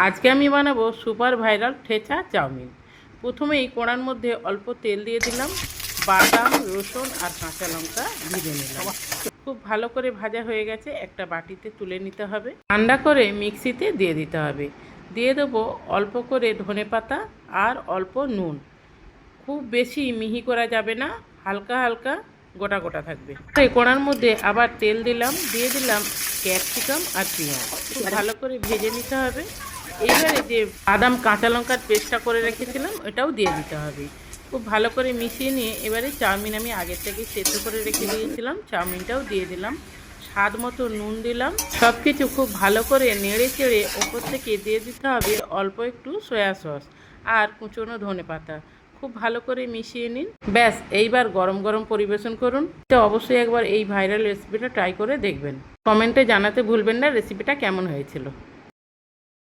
আজকে আমি বানাবো সুপার ভাইরাল ঠেচা চাউমিন। প্রথমেই কড়ার মধ্যে অল্প তেল দিয়ে দিলাম, বাদাম, রসুন আর কাঁচা লঙ্কা ভেজে নিলাম। খুব ভালো করে ভাজা হয়ে গেছে, একটা বাটিতে তুলে নিতে হবে। ঠান্ডা করে মিক্সিতে দিয়ে দিতে হবে। দিয়ে দেবো অল্প করে ধনেপাতা আর অল্প নুন। খুব বেশি মিহি করা যাবে না, হালকা হালকা গোটা গোটা থাকবে। এই কড়ার মধ্যে আবার তেল দিলাম, দিয়ে দিলাম ক্যাপসিকাম আর পেঁয়াজ। খুব ভালো করে ভেজে নিতে হবে। এইবারে যে বাদাম কাঁচা লঙ্কার পেস্টটা করে রেখেছিলাম ওটাও দিয়ে দিতে হবে। খুব ভালো করে মিশিয়ে নিয়ে এবারে চাউমিন আমি আগের থেকে সেদ্ধ করে রেখে দিয়েছিলাম, চাউমিনটাও দিয়ে দিলাম। স্বাদ মতো নুন দিলাম। সব কিছু খুব ভালো করে নেড়ে চেড়ে ওপর থেকে দিয়ে দিতে হবে অল্প একটু সয়া সস আর কুচনো ধনেপাতা। খুব ভালো করে মিশিয়ে নিন। ব্যাস, এইবার গরম গরম পরিবেশন করুন। তো অবশ্যই একবার এই ভাইরাল রেসিপিটা ট্রাই করে দেখবেন। কমেন্টে জানাতে ভুলবেন না রেসিপিটা কেমন হয়েছিল।